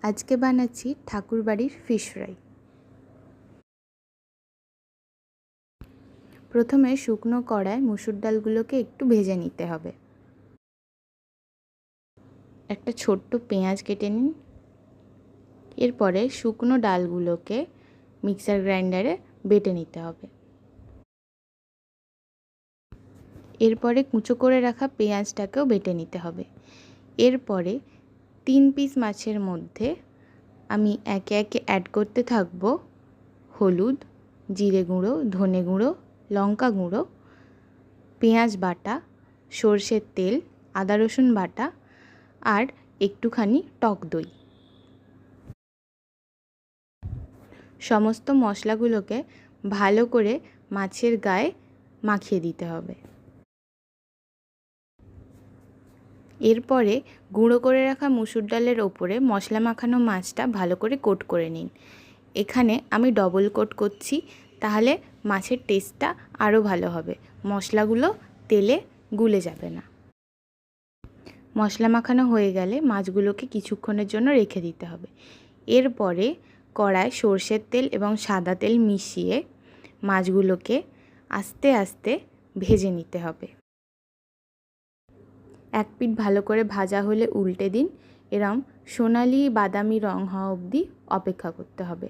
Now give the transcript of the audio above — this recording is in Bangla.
আজকে বানাচ্ছি ঠাকুরবাড়ির ফিশ ফ্রাই। প্রথমে শুকনো কড়ায় মুসুর ডালগুলোকে একটু ভেজে নিতে হবে। একটা ছোট্ট পেঁয়াজ কেটে নিন। এরপরে শুকনো ডালগুলোকে মিক্সার গ্রাইন্ডারে বেটে নিতে হবে। এরপরে কুচো করে রাখা পেঁয়াজটাকেও বেটে নিতে হবে। এরপরে 3 পিস মাছের মধ্যে আমি একে একে অ্যাড করতে থাকবো হলুদ, জিরে গুঁড়ো, ধনে গুঁড়ো, লঙ্কা গুঁড়ো, পেঁয়াজ বাটা, সর্ষের তেল, আদা রসুন বাটা আর একটুখানি টক দই। সমস্ত মশলাগুলোকে ভালো করে মাছের গায়ে মাখিয়ে দিতে হবে। এরপরে গুঁড়ো করে রাখা মুসুর ডালের ওপরে মশলা মাখানো মাছটা ভালো করে কোট করে নিন। এখানে আমি ডবল কোট করছি, তাহলে মাছের টেস্টটা আরও ভালো হবে, মশলাগুলো তেলে গুলে যাবে না। মশলা মাখানো হয়ে গেলে মাছগুলোকে কিছুক্ষণের জন্য রেখে দিতে হবে। এরপরে কড়ায় সর্ষের তেল এবং সাদা তেল মিশিয়ে মাছগুলোকে আস্তে আস্তে ভেজে নিতে হবে। এক পিঠ ভালো করে ভাজা হলে উল্টে দিন। এরম সোনালি বাদামি রং হওয়া অবধি অপেক্ষা করতে হবে।